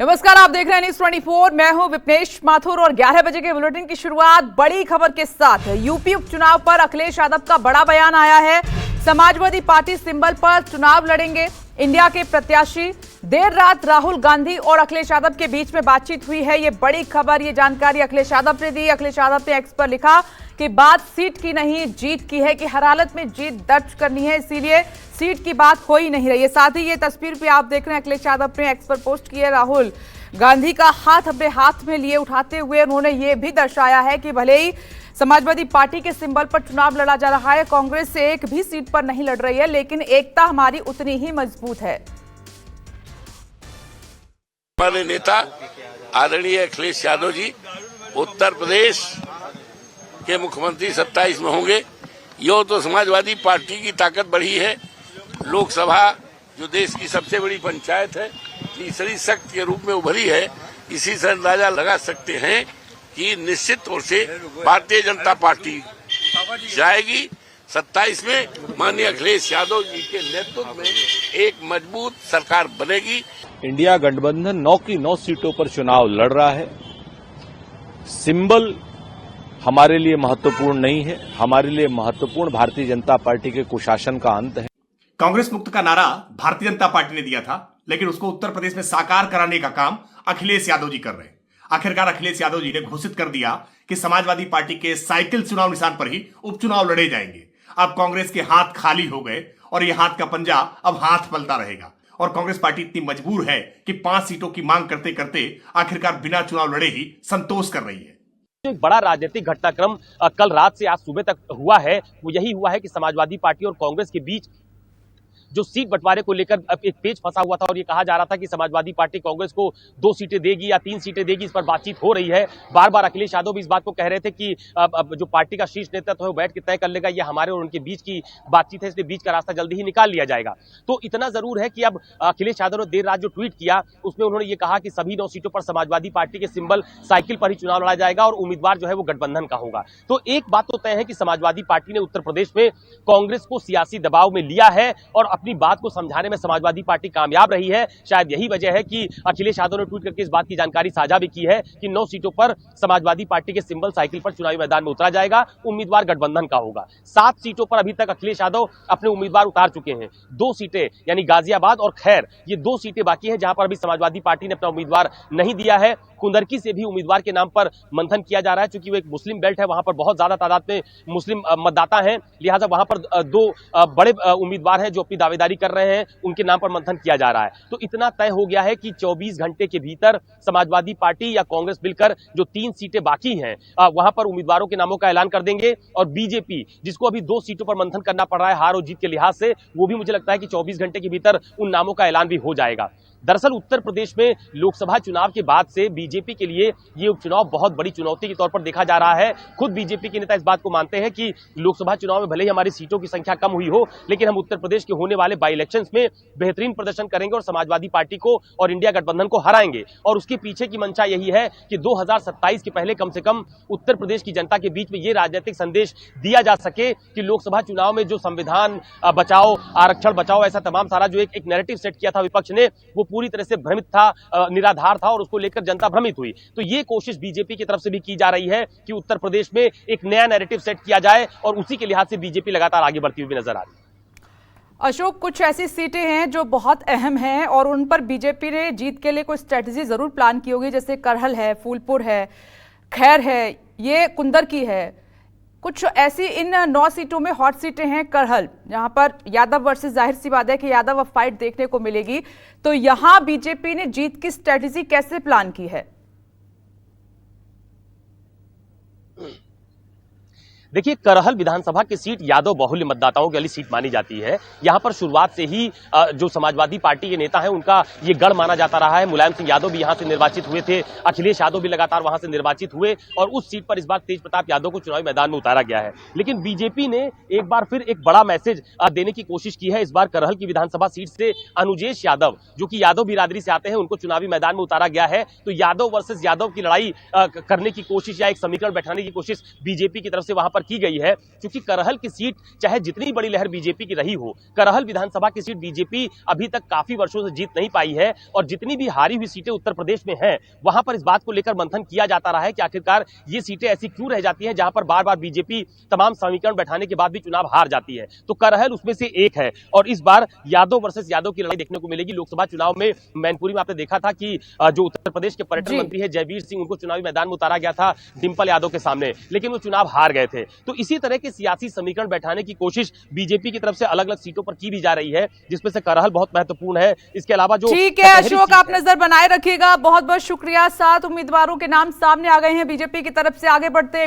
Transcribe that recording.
नमस्कार, आप देख रहे हैं न्यूज़ 24। मैं हूं विपनेश माथुर और 11 बजे के बुलेटिन की शुरुआत बड़ी खबर के साथ। यूपी उपचुनाव पर अखिलेश यादव का बड़ा बयान आया है। समाजवादी पार्टी सिंबल पर चुनाव लड़ेंगे इंडिया के प्रत्याशी। देर रात राहुल गांधी और अखिलेश यादव के बीच में बातचीत हुई है। ये बड़ी खबर, ये जानकारी अखिलेश यादव ने दी। अखिलेश यादव ने एक्स पर लिखा कि बात सीट की नहीं जीत की है, कि हर हालत में जीत दर्ज करनी है, इसीलिए सीट की बात हो ही नहीं रही है। साथ ही ये तस्वीर भी आप देख रहे हैं, अखिलेश यादव ने एक्स पर पोस्ट की है। राहुल गांधी का हाथ अपने हाथ में लिए उठाते हुए उन्होंने ये भी दर्शाया है कि भले ही समाजवादी पार्टी के सिंबल पर चुनाव लड़ा जा रहा है, कांग्रेस से एक भी सीट पर नहीं लड़ रही है, लेकिन एकता हमारी उतनी ही मजबूत है। हमारे नेता आदरणीय अखिलेश यादव जी उत्तर प्रदेश के मुख्यमंत्री 27 में होंगे। यो तो समाजवादी पार्टी की ताकत बढ़ी है। लोकसभा जो देश की सबसे बड़ी पंचायत है, तीसरी शक्ति के रूप में उभरी है। इसी से अंदाजा लगा सकते हैं कि निश्चित तौर से भारतीय जनता पार्टी जाएगी। 27 में माननीय अखिलेश यादव जी के नेतृत्व में एक मजबूत सरकार बनेगी। इंडिया गठबंधन 9 की 9 सीटों पर चुनाव लड़ रहा है। सिंबल हमारे लिए महत्वपूर्ण नहीं है, हमारे लिए महत्वपूर्ण भारतीय जनता पार्टी के कुशासन का अंत है। कांग्रेस मुक्त का नारा भारतीय जनता पार्टी ने दिया था, लेकिन उसको उत्तर प्रदेश में साकार कराने का काम अखिलेश यादव जी कर रहे हैं। आखिरकार अखिलेश यादव जी ने घोषित कर दिया कि समाजवादी पार्टी के साइकिल चुनाव निशान पर ही उपचुनाव लड़े जाएंगे। अब कांग्रेस के हाथ खाली हो गए और ये हाथ का पंजा अब हाथ पलता रहेगा। और कांग्रेस पार्टी इतनी मजबूर है कि 5 सीटों की मांग करते करते आखिरकार बिना चुनाव लड़े ही संतोष कर रही है। जो एक बड़ा राजनीतिक घटनाक्रम कल रात से आज सुबह तक हुआ है, वो यही हुआ है कि समाजवादी पार्टी और कांग्रेस के बीच जो सीट बंटवारे को लेकर एक पेच फंसा हुआ था और ये कहा जा रहा था कि समाजवादी पार्टी कांग्रेस को 2 सीटें देगी या 3 सीटें देगी। इस पर बातचीत हो रही है। बार बार अखिलेश यादव भी इस बात को कह रहे थे कि जो पार्टी का शीर्ष नेतृत्व है बैठ के तय कर लेगा, ये हमारे और उनके बीच की बातचीत है, इसलिए बीच का रास्ता जल्दी ही निकाल लिया जाएगा। तो इतना जरूर है कि अब अखिलेश यादव ने देर रात जो ट्वीट किया उसमें उन्होंने ये कहा कि सभी 9 सीटों पर समाजवादी पार्टी के सिंबल साइकिल पर ही चुनाव लड़ा जाएगा और उम्मीदवार जो है वो गठबंधन का होगा। तो एक बात तो तय है कि समाजवादी पार्टी ने उत्तर प्रदेश में कांग्रेस को सियासी दबाव में लिया है और अपनी बात को समझाने में समाजवादी पार्टी कामयाब रही है। शायद यही वजह है कि अखिलेश यादव ने ट्वीट करके इस बात की जानकारी साझा भी की है कि 9 सीटों पर समाजवादी पार्टी के सिंबल साइकिल पर चुनावी मैदान में उतरा जाएगा, उम्मीदवार गठबंधन का होगा। 7 सीटों पर अभी तक अखिलेश यादव अपने उम्मीदवार उतार चुके हैं। 2 सीटें यानी गाजियाबाद और खैर, ये 2 सीटें बाकी हैं जहां पर अभी समाजवादी पार्टी ने अपना उम्मीदवार नहीं दिया है। कुंदरकी से भी उम्मीदवार के नाम पर मंथन किया जा रहा है, क्योंकि वो एक मुस्लिम बेल्ट है, वहां पर बहुत ज्यादा तादाद में मुस्लिम मतदाता हैं, लिहाजा वहां पर 2 बड़े उम्मीदवार हैं जो अपनी दावेदारी कर रहे हैं, उनके नाम पर मंथन किया जा रहा है। तो इतना तय हो गया है कि 24 घंटे के भीतर समाजवादी पार्टी या कांग्रेस मिलकर जो 3 सीटें बाकी हैं वहां पर उम्मीदवारों के नामों का ऐलान कर देंगे। और बीजेपी, जिसको अभी 2 सीटों पर मंथन करना पड़ रहा है हार और जीत के लिहाज से, वो भी मुझे लगता है कि 24 घंटे के भीतर उन नामों का ऐलान भी हो जाएगा। दरअसल उत्तर प्रदेश में लोकसभा चुनाव के बाद से बीजेपी के लिए ये उपचुनाव बहुत बड़ी चुनौती के तौर पर देखा जा रहा है। खुद बीजेपी के नेता इस बात को मानते हैं कि लोकसभा चुनाव में भले ही हमारी सीटों की संख्या कम हुई हो, लेकिन हम उत्तर प्रदेश के होने वाले बाई इलेक्शंस में बेहतरीन प्रदर्शन करेंगे और समाजवादी पार्टी को और इंडिया गठबंधन को हराएंगे। और उसके पीछे की मंशा यही है कि 2027 के पहले कम से कम उत्तर प्रदेश की जनता के बीच में ये राजनीतिक संदेश दिया जा सके कि लोकसभा चुनाव में जो संविधान बचाओ, आरक्षण बचाओ, ऐसा तमाम सारा जो एक नैरेटिव सेट किया था विपक्ष ने, वो पूरी तरह से भ्रमित था, निराधार था और उसको लेकर जनता भ्रमित हुई। तो ये कोशिश बीजेपी की तरफ से भी की जा रही है कि उत्तर प्रदेश में एक नया नैरेटिव सेट किया जाए और उसी के लिहाज से बीजेपी लगातार आगे बढ़ती हुई नजर आ रही है। अशोक, कुछ ऐसी सीटें हैं जो बहुत अहम हैं और उन पर बीजेपी ने जीत के लिए कोई स्ट्रेटजी जरूर प्लान की होगी, जैसे करहल है, फूलपुर है, खैर है, ये कुंदरकी है। कुछ ऐसी इन 9 सीटों में हॉट सीटें हैं। करहल, जहां पर यादव वर्सेस, जाहिर सी बात है कि यादव अब फाइट देखने को मिलेगी, तो यहां बीजेपी ने जीत की स्ट्रेटजी कैसे प्लान की है? देखिए, करहल विधानसभा की सीट यादव बहुल्य मतदाताओं की वाली सीट मानी जाती है। यहां पर शुरुआत से ही जो समाजवादी पार्टी के नेता हैं उनका ये गढ़ माना जाता रहा है। मुलायम सिंह यादव भी यहां से निर्वाचित हुए थे, अखिलेश यादव भी लगातार वहां से निर्वाचित हुए और उस सीट पर इस बार तेज प्रताप यादव को चुनावी मैदान में उतारा गया है। लेकिन बीजेपी ने एक बार फिर एक बड़ा मैसेज देने की कोशिश की है। इस बार करहल की विधानसभा सीट से अनुजेश यादव, जो कि यादव बिरादरी से आते हैं, उनको चुनावी मैदान में उतारा गया है। तो यादव वर्सेस यादव की लड़ाई करने की कोशिश या एक समीकरण बैठाने की कोशिश बीजेपी की तरफ से वहां पर पर की गई है, क्योंकि करहल की सीट चाहे जितनी बड़ी लहर बीजेपी की रही हो, करहल विधानसभा की सीट बीजेपी अभी तक काफी वर्षों से जीत नहीं पाई है। और जितनी भी हारी हुई सीटें उत्तर प्रदेश में हैं, वहां पर इस बात को लेकर मंथन किया जाता रहा है कि आखिरकार ये सीटें ऐसी क्यों रह जाती हैं जहां पर बार बार बीजेपी तमाम समीकरण बैठाने के बाद भी चुनाव हार जाती है। तो करहल उसमें से एक है और इस बार यादव वर्सेस यादव की लड़ाई देखने को मिलेगी। लोकसभा चुनाव में मैनपुरी में आपने देखा था कि जो उत्तर प्रदेश के पर्यटन मंत्री है जयवीर सिंह, उनको चुनावी मैदान में उतारा गया था डिंपल यादव के सामने, लेकिन वो चुनाव हार गए थे। तो इसी तरह के सियासी समीकरण बैठाने की कोशिश बीजेपी की तरफ से अलग अलग सीटों पर की भी जा रही है, जिसमें से करहल बहुत महत्वपूर्ण है। इसके अलावा जो ठीक है अशोक, आप नजर बनाए रखिएगा। बहुत बहुत शुक्रिया। 7 उम्मीदवारों के नाम सामने आ गए हैं बीजेपी की तरफ से। आगे बढ़ते